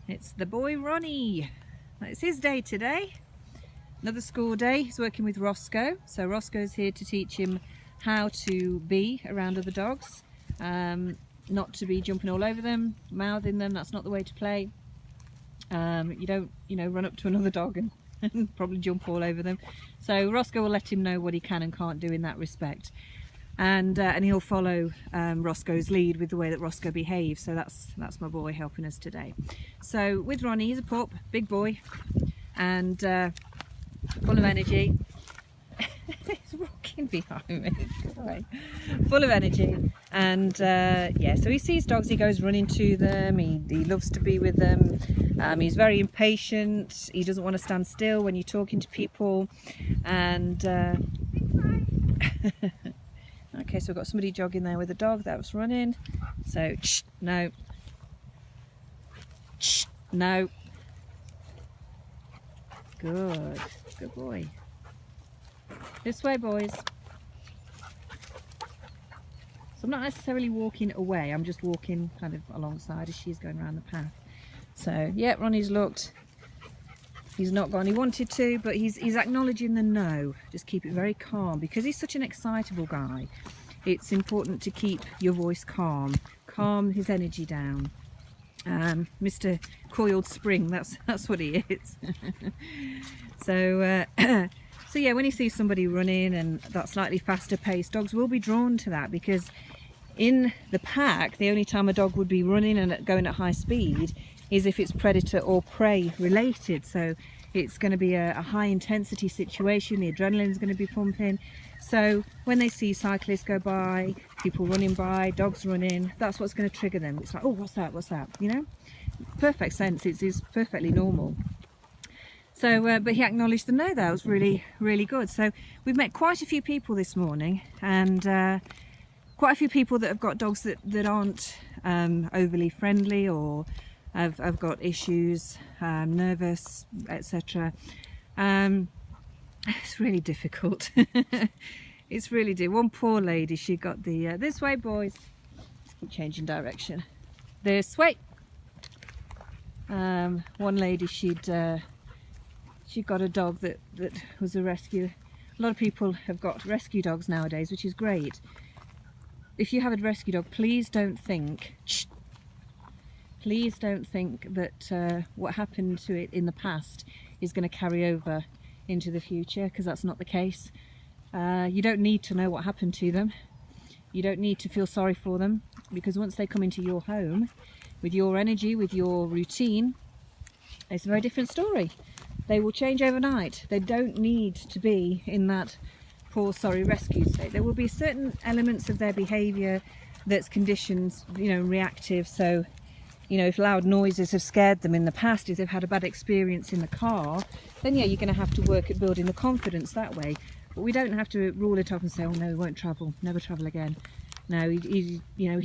It's the boy Ronnie. It's his day today. Another school day. He's working with Roscoe. So Roscoe's here to teach him how to be around other dogs. Not to be jumping all over them, mouthing them. That's not the way to play. You don't, run up to another dog and probably jump all over them. So Roscoe will let him know what he can and can't do in that respect. And he'll follow Roscoe's lead with the way that Roscoe behaves. So that's my boy helping us today. So with Ronnie, he's a pup, big boy, and full of energy. He's walking behind me. Sorry. Full of energy, and yeah. So he sees dogs, he goes running to them. He loves to be with them. He's very impatient. He doesn't want to stand still when you're talking to people, and. Okay, so we've got somebody jogging there with a dog that was running. So, no. No. Good. Good boy. This way, boys. So I'm not necessarily walking away. I'm just walking kind of alongside as she's going around the path. So, yeah, Ronnie's looked. He's not gone. He wanted to, but he's acknowledging the no. Just keep it very calm because he's such an excitable guy. It's important to keep your voice calm. Calm his energy down. Mr. Coiled Spring, that's what he is. So yeah, when he sees somebody running and that slightly faster pace, dogs will be drawn to that because in the pack, the only time a dog would be running and going at high speed is if it's predator or prey related. So it's going to be a high intensity situation, the adrenaline is going to be pumping. So when they see cyclists go by, people running by, dogs running, that's what's going to trigger them. It's like, oh, what's that, Perfect sense, it's perfectly normal. So, but he acknowledged the no, that was really, really good. So we've met quite a few people this morning, and quite a few people that have got dogs that aren't overly friendly or have got issues, nervous, etc. It's really difficult. It's really difficult. One poor lady, she got the this way, boys. Keep changing direction. This way. One lady, she got a dog that was a rescue. A lot of people have got rescue dogs nowadays, which is great. If you have a rescue dog, please don't think that what happened to it in the past is going to carry over into the future, because that's not the case. You don't need to know what happened to them. You don't need to feel sorry for them, because once they come into your home with your energy, with your routine, it's a very different story. They will change overnight. They don't need to be in that poor, sorry rescue state. There will be certain elements of their behaviour that's conditioned, reactive. So, if loud noises have scared them in the past, if they've had a bad experience in the car, then yeah, you're going to have to work at building the confidence that way. But we don't have to rule it off and say, oh no, he won't travel, never travel again. No, he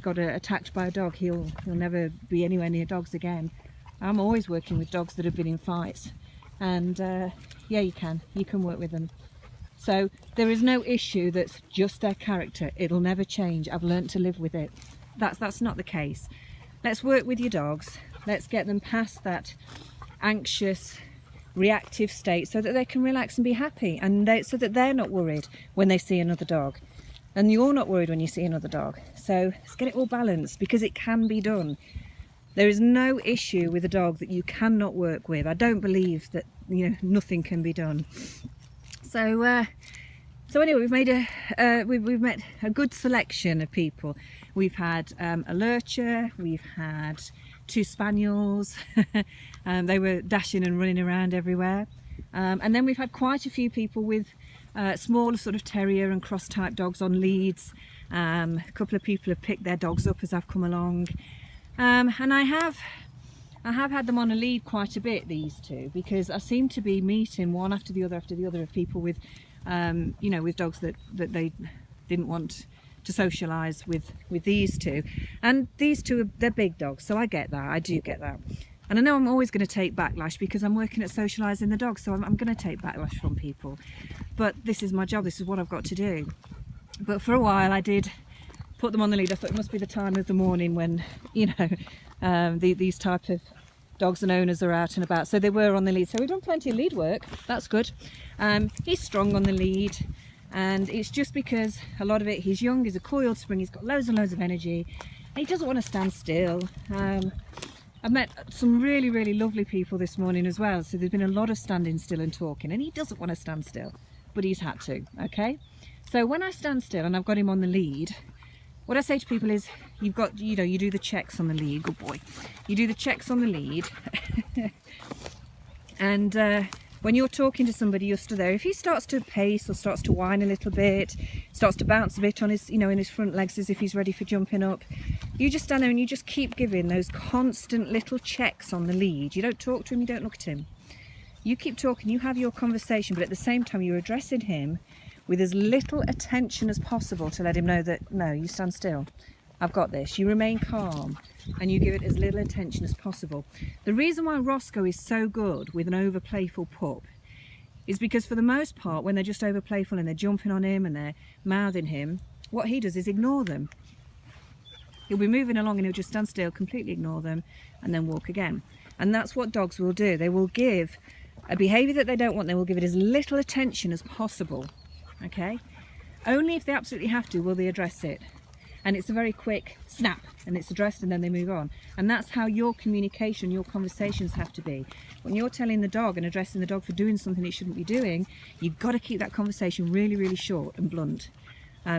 got attacked by a dog. He'll never be anywhere near dogs again. I'm always working with dogs that have been in fights, and yeah, you can work with them. So there is no issue that's just their character. It'll never change. I've learned to live with it. That's not the case. Let's work with your dogs. Let's get them past that anxious, reactive state so that they can relax and be happy, and so that they're not worried when they see another dog. And you're not worried when you see another dog. So let's get it all balanced, because it can be done. There is no issue with a dog that you cannot work with. I don't believe that nothing can be done. So anyway, we've met a good selection of people. We've had a lurcher, we've had 2 spaniels. They were dashing and running around everywhere. And then we've had quite a few people with smaller sort of terrier and cross type dogs on leads. A couple of people have picked their dogs up as I've come along. And I have had them on a lead quite a bit, these two, because I seem to be meeting one after the other of people with, with dogs that they didn't want to socialise with these two. And these two, they're big dogs, so I get that, I do get that. And I know I'm always going to take backlash because I'm working at socialising the dogs, so I'm going to take backlash from people. But this is my job, this is what I've got to do. But for a while I did put them on the lead. I thought it must be the time of the morning when, these type of dogs and owners are out and about. So they were on the lead. So we've done plenty of lead work. That's good. He's strong on the lead, and it's just because a lot of it, he's young, he's a coiled spring, he's got loads and loads of energy, and he doesn't want to stand still. I've met some really, really lovely people this morning as well. So there's been a lot of standing still and talking, and he doesn't want to stand still, but he's had to, okay? So when I stand still and I've got him on the lead, what I say to people is, you've got, you know, you do the checks on the lead, good boy. You do the checks on the lead, and when you're talking to somebody, you're stood there. If he starts to pace or starts to whine a little bit, starts to bounce a bit on his, you know, in his front legs as if he's ready for jumping up, you just stand there and you just keep giving those constant little checks on the lead. You don't talk to him, you don't look at him. You keep talking, you have your conversation, but at the same time you're addressing him with as little attention as possible to let him know that, no, you stand still. I've got this. You remain calm and you give it as little attention as possible. The reason why Roscoe is so good with an over playful pup is because for the most part, when they're just over playful and they're jumping on him and they're mouthing him, what he does is ignore them. He'll be moving along and he'll just stand still, completely ignore them, and then walk again. And that's what dogs will do. They will give a behaviour that they don't want, they will give it as little attention as possible, okay? Only if they absolutely have to will they address it. And it's a very quick snap and it's addressed and then they move on. And that's how your communication, your conversations have to be. When you're telling the dog and addressing the dog for doing something it shouldn't be doing, you've got to keep that conversation really, really short and blunt,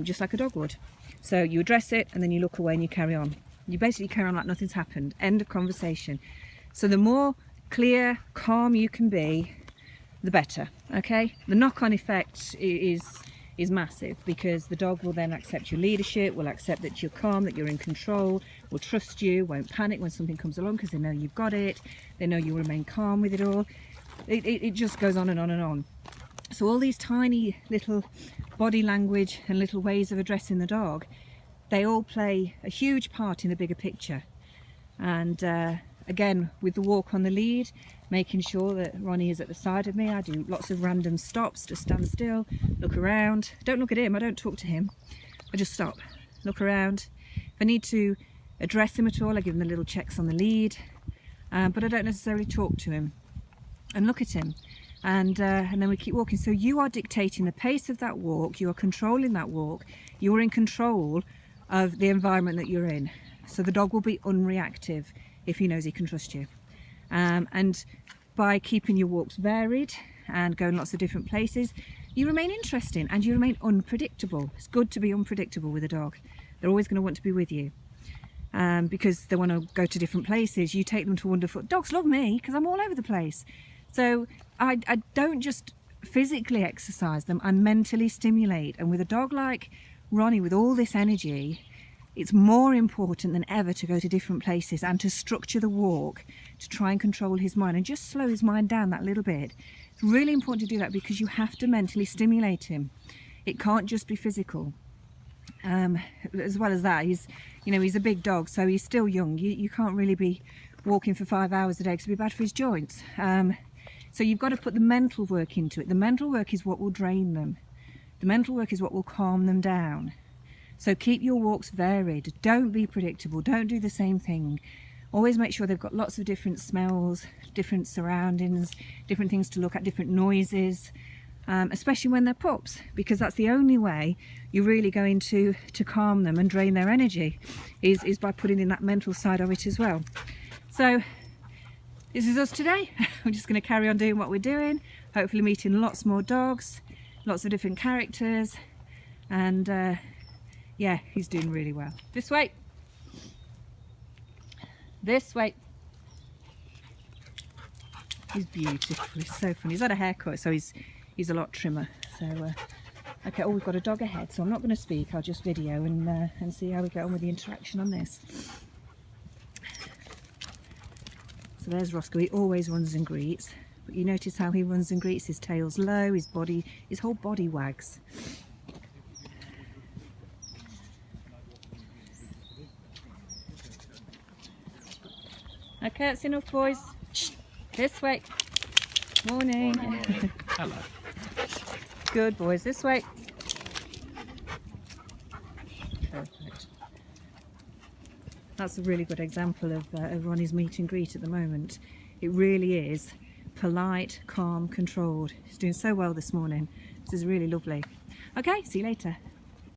just like a dog would. So you address it and then you look away and you carry on. You basically carry on like nothing's happened. End of conversation. So the more clear, calm you can be, the better, okay? The knock-on effect is massive, because the dog will then accept your leadership, will accept that you're calm, that you're in control, will trust you, won't panic when something comes along because they know you've got it, they know you remain calm with it all. It just goes on and on and on. So all these tiny little body language and little ways of addressing the dog, they all play a huge part in the bigger picture. And again, with the walk on the lead, making sure that Ronnie is at the side of me. I do lots of random stops to stand still, look around. Don't look at him, I don't talk to him. I just stop, look around. If I need to address him at all, I give him the little checks on the lead, but I don't necessarily talk to him. And look at him. And then we keep walking. So you are dictating the pace of that walk, you are controlling that walk, you are in control of the environment that you're in. So the dog will be unreactive if he knows he can trust you. And by keeping your walks varied and going lots of different places, you remain interesting and you remain unpredictable. It's good to be unpredictable with a dog. They're always going to want to be with you because they want to go to different places. You take them to wonderful... Dogs love me because I'm all over the place. So I don't just physically exercise them, I mentally stimulate. And with a dog like Ronnie, with all this energy, it's more important than ever to go to different places and to structure the walk to try and control his mind and just slow his mind down that little bit. It's really important to do that because you have to mentally stimulate him. It can't just be physical. As well as that, he's a big dog, so he's still young. You can't really be walking for 5 hours a day because it'd be bad for his joints. So you've got to put the mental work into it. The mental work is what will drain them. The mental work is what will calm them down. So keep your walks varied. Don't be predictable. Don't do the same thing. Always make sure they've got lots of different smells, different surroundings, different things to look at, different noises, especially when they're pups, because that's the only way you're really going to calm them and drain their energy is by putting in that mental side of it as well. So this is us today. We're just going to carry on doing what we're doing, hopefully meeting lots more dogs, lots of different characters, and yeah, he's doing really well. This way. This way. He's beautiful. He's so funny. He's had a haircut, so he's a lot trimmer. So okay. Oh, we've got a dog ahead, so I'm not going to speak. I'll just video and see how we get on with the interaction on this. So there's Roscoe. He always runs and greets, but you notice how he runs and greets. His tail's low. His whole body wags. Okay, that's enough, boys. This way. Morning. Hello. Good, boys. This way. Perfect. That's a really good example of Ronnie's meet and greet at the moment. It really is polite, calm, controlled. He's doing so well this morning. This is really lovely. Okay, see you later.